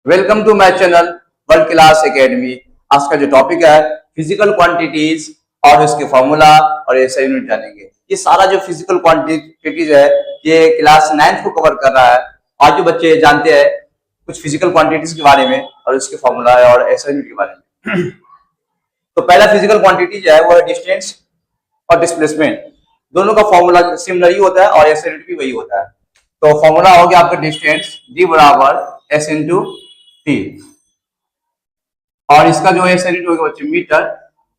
Welcome to my channel world class academy. आज का जो टॉपिक है फिजिकल क्वांटिटीज और उसके फॉर्मूला और ऐसा यूनिट जानेंगे। ये सारा जो फिजिकल क्वांटिटीज है ये क्लास 9th को कवर कर रहा है। आज जो बच्चे जानते हैं कुछ फिजिकल क्वांटिटीज के बारे में और उसके फॉर्मूला और ऐसा यूनिट के बारे में। तो पहला फिजिकल क्वांटिटी जो है वो है डिस्टेंस और डिस्प्लेसमेंट। दोनों का फॉर्मूला सिमिलर ही होता है और ऐसा यूनिट भी वही होता है। तो फॉर्मूला हो गया आपका डिस्टेंस d बराबर s इंटू टी, और इसका जो है यूनिट होगा बच्चे मीटर,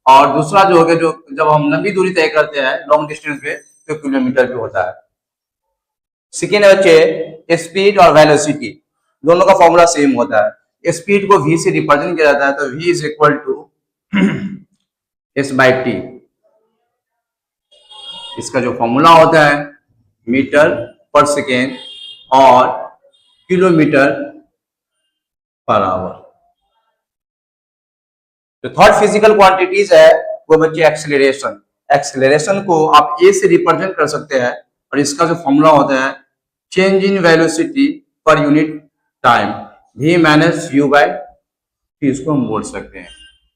और दूसरा जो होगा जो जब हम लंबी दूरी तय करते हैं लॉन्ग डिस्टेंस पे तो किलोमीटर भी होता है। सेकेंड है बच्चे स्पीड और वेलोसिटी। दोनों का फॉर्मूला सेम होता है। स्पीड को v से रिप्रेजेंट किया जाता है तो v is equal to s by t. इसका जो फॉर्मूला होता है मीटर पर सेकेंड और किलोमीटर पर आवर। जो थर्ड फिजिकल क्वांटिटीज है वो बच्चे एक्सेलरेशन। एक्सेलरेशन को आप ए से रिप्रेजेंट कर सकते हैं और इसका जो फॉर्मूला होता है change in velocity per unit time v minus you by T, इसको हम बोल सकते हैं।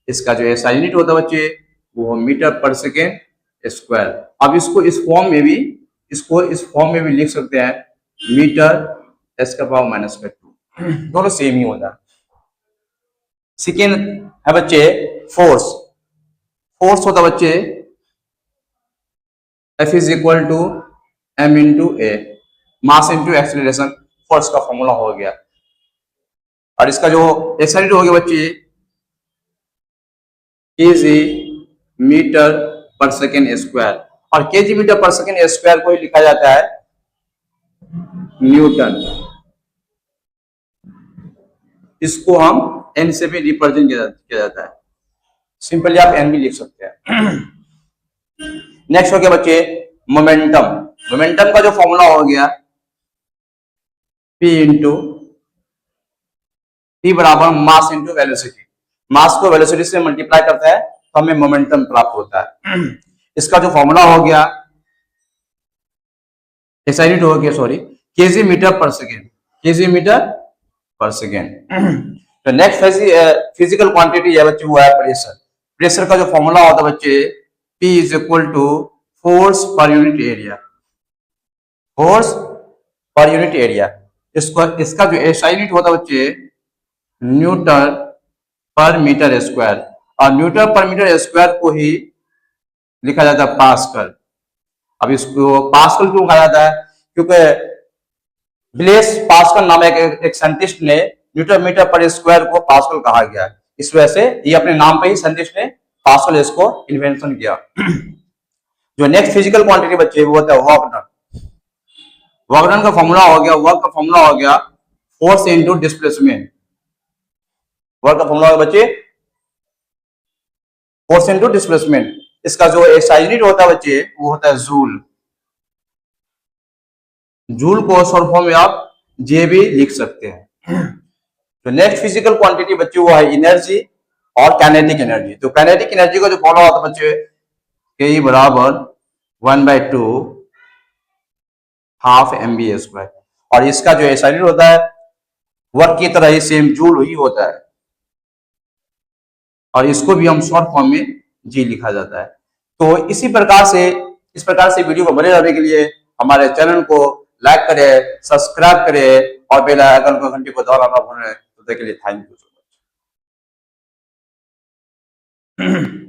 इसका जो ऐसा यूनिट होता है बच्चे वो मीटर पर सेकेंड स्क्वायर। अब इसको इस फॉर्म में भी लिख सकते हैं मीटर s का पावर माइनस का 2। दोनों सेम ही होता है। सेकेंड है बच्चे फोर्स। फोर्स होता बच्चे F is equal to m into a, mass into acceleration. Force का फॉर्मूला हो गया। और इसका जो एक्सेलरेट हो गया बच्चे KG metre per second square, और KG metre per second square को ही लिखा जाता है न्यूटन। इसको हम एन से भी रिप्रेजेंट किया जाता है। सिंपली आप एन भी लिख सकते हैं। नेक्स्ट हो गया बच्चे मोमेंटम। मोमेंटम का जो फॉर्मूला हो गया P इंटू टी बराबर मास इंटू वेलोसिटी। मास को वेलोसिटी से मल्टीप्लाई करता है तो हमें मोमेंटम प्राप्त होता है। इसका जो फॉर्मूला हो गया ऐसा यूनिट हो गया sorry KG metre per second, KG metre per second. तो नेक्स्ट फिजिकल क्वांटिटी है बच्चे वो है प्रेशर। प्रेशर का जो फॉर्मूला होता है बच्चे P is equal to force per unit area. Force per unit area. इसका जो एसआई यूनिट होता है बच्चे न्यूटन पर मीटर स्क्वायर, और न्यूटन पर मीटर स्क्वायर को ही लिखा जाता है पास्कल। अब इसको पास्कल क्यों कहा जाता है? क्योंकि ब्लेस पास्कल नाम एक साइंटिस्ट ने न्यूटन मीटर पर स्क्वायर को पास्कल कहा गया। इस वजह से ये अपने नाम पे ही साइंटिस्ट ने पास्कल इसको इन्वेंशन किया। जो नेक्स्ट फिजिकल क्वांटिटी बच्चे वो होता है वर्क डन। वर्क डन का फॉर्मूला हो गया, वर्क का फॉर्मूला हो गया फोर्स इंटू डिस्प्लेसमेंट। वर्क का फॉर्मूला बच्चे फोर्स इंटू डिस्प्लेसमेंट। इसका जो एसआई यूनिट होता है बच्चे वो होता है जूल। जूल को शॉर्ट फॉर्म में आप जे भी लिख सकते हैं। तो नेक्स्ट फिजिकल क्वांटिटी बच्चे वो है एनर्जी और काइनेटिक एनर्जी। तो काइनेटिक एनर्जी का जो फॉर्मूला होता है बच्चे के बराबर 1/2 हाफ mv स्क्वायर, और इसका जो एसआई यूनिट होता है वर्क की तरह ही सेम जूल ही होता है, और इसको भी हम शॉर्ट फॉर्म में जी लिखा जाता है। तो इस प्रकार से वीडियो को बने रहने के लिए हमारे चैनल को लाइक करें, सब्सक्राइब करें और बेल आइकन को घंटी को दबाना ना भूलें। तो देखने के लिए थैंक यू सो मच।